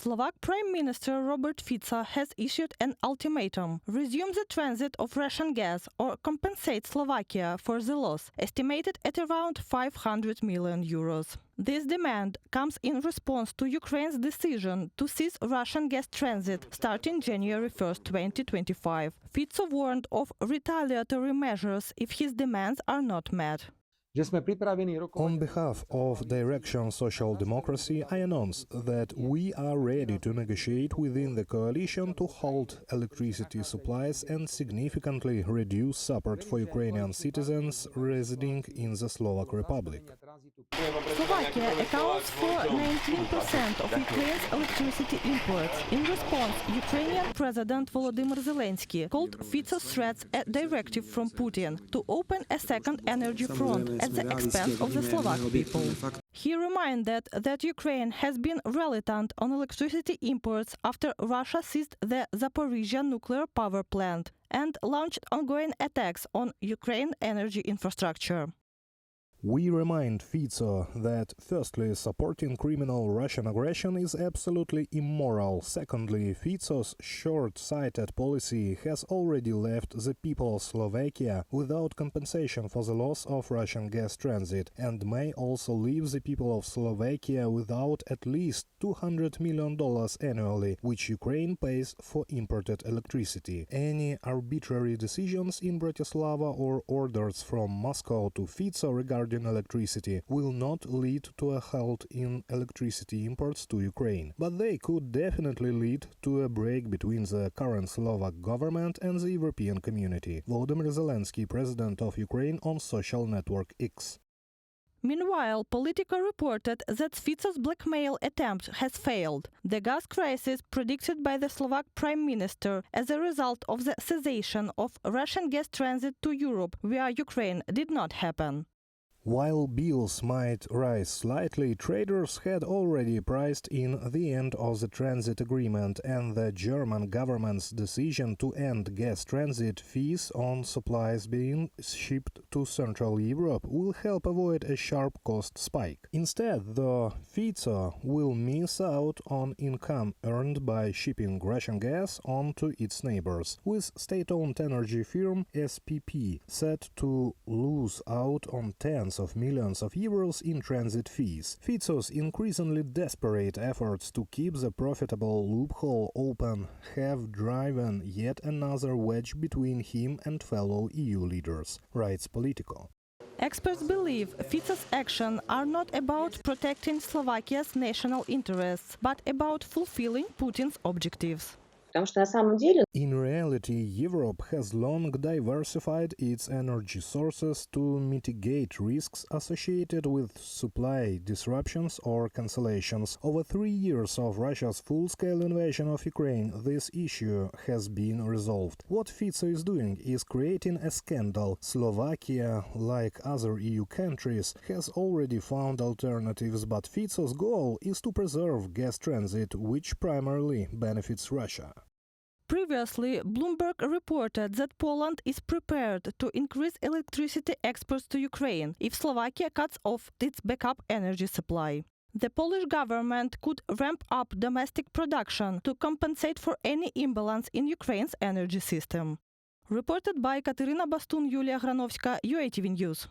Slovak Prime Minister Robert Fico has issued an ultimatum: resume the transit of Russian gas or compensate Slovakia for the loss, estimated at around 500 million euros. This demand comes in response to Ukraine's decision to cease Russian gas transit starting January 1, 2025. Fico warned of retaliatory measures if his demands are not met. On behalf of Direction Social Democracy, I announce that we are ready to negotiate within the coalition to halt electricity supplies and significantly reduce support for Ukrainian citizens residing in the Slovak Republic. Slovakia accounts for 19% of Ukraine's electricity imports. In response, Ukrainian President Volodymyr Zelensky called Fico's threats a directive from Putin to open a second energy front at the expense of the Slovak people. He reminded that Ukraine has been reluctant on electricity imports after Russia seized the Zaporizhzhia nuclear power plant and launched ongoing attacks on Ukraine's energy infrastructure. We remind Fico that, firstly, supporting criminal Russian aggression is absolutely immoral. Secondly, Fico's short-sighted policy has already left the people of Slovakia without compensation for the loss of Russian gas transit and may also leave the people of Slovakia without at least $200 million annually, which Ukraine pays for imported electricity. Any arbitrary decisions in Bratislava or orders from Moscow to Fico regarding electricity will not lead to a halt in electricity imports to Ukraine, but they could definitely lead to a break between the current Slovak government and the European community. Volodymyr Zelensky, president of Ukraine, on social network X. Meanwhile, Politico reported that Fico's blackmail attempt has failed. The gas crisis predicted by the Slovak Prime Minister as a result of the cessation of Russian gas transit to Europe via Ukraine did not happen. While bills might rise slightly, traders had already priced in the end of the transit agreement, and the German government's decision to end gas transit fees on supplies being shipped to Central Europe will help avoid a sharp cost spike. Instead, though, Fico will miss out on income earned by shipping Russian gas on to its neighbors, with state-owned energy firm SPP set to lose out on tens of millions of euros in transit fees. Fico's increasingly desperate efforts to keep the profitable loophole open have driven yet another wedge between him and fellow EU leaders, writes Politico. Experts believe Fico's actions are not about protecting Slovakia's national interests, but about fulfilling Putin's objectives. In reality, Europe has long diversified its energy sources to mitigate risks associated with supply disruptions or cancellations. Over 3 years of Russia's full-scale invasion of Ukraine, this issue has been resolved. What Fico is doing is creating a scandal. Slovakia, like other EU countries, has already found alternatives, but Fico's goal is to preserve gas transit, which primarily benefits Russia. Previously, Bloomberg reported that Poland is prepared to increase electricity exports to Ukraine if Slovakia cuts off its backup energy supply. The Polish government could ramp up domestic production to compensate for any imbalance in Ukraine's energy system. Reported by Katerina Bastun, Yulia Granovska, UATV News.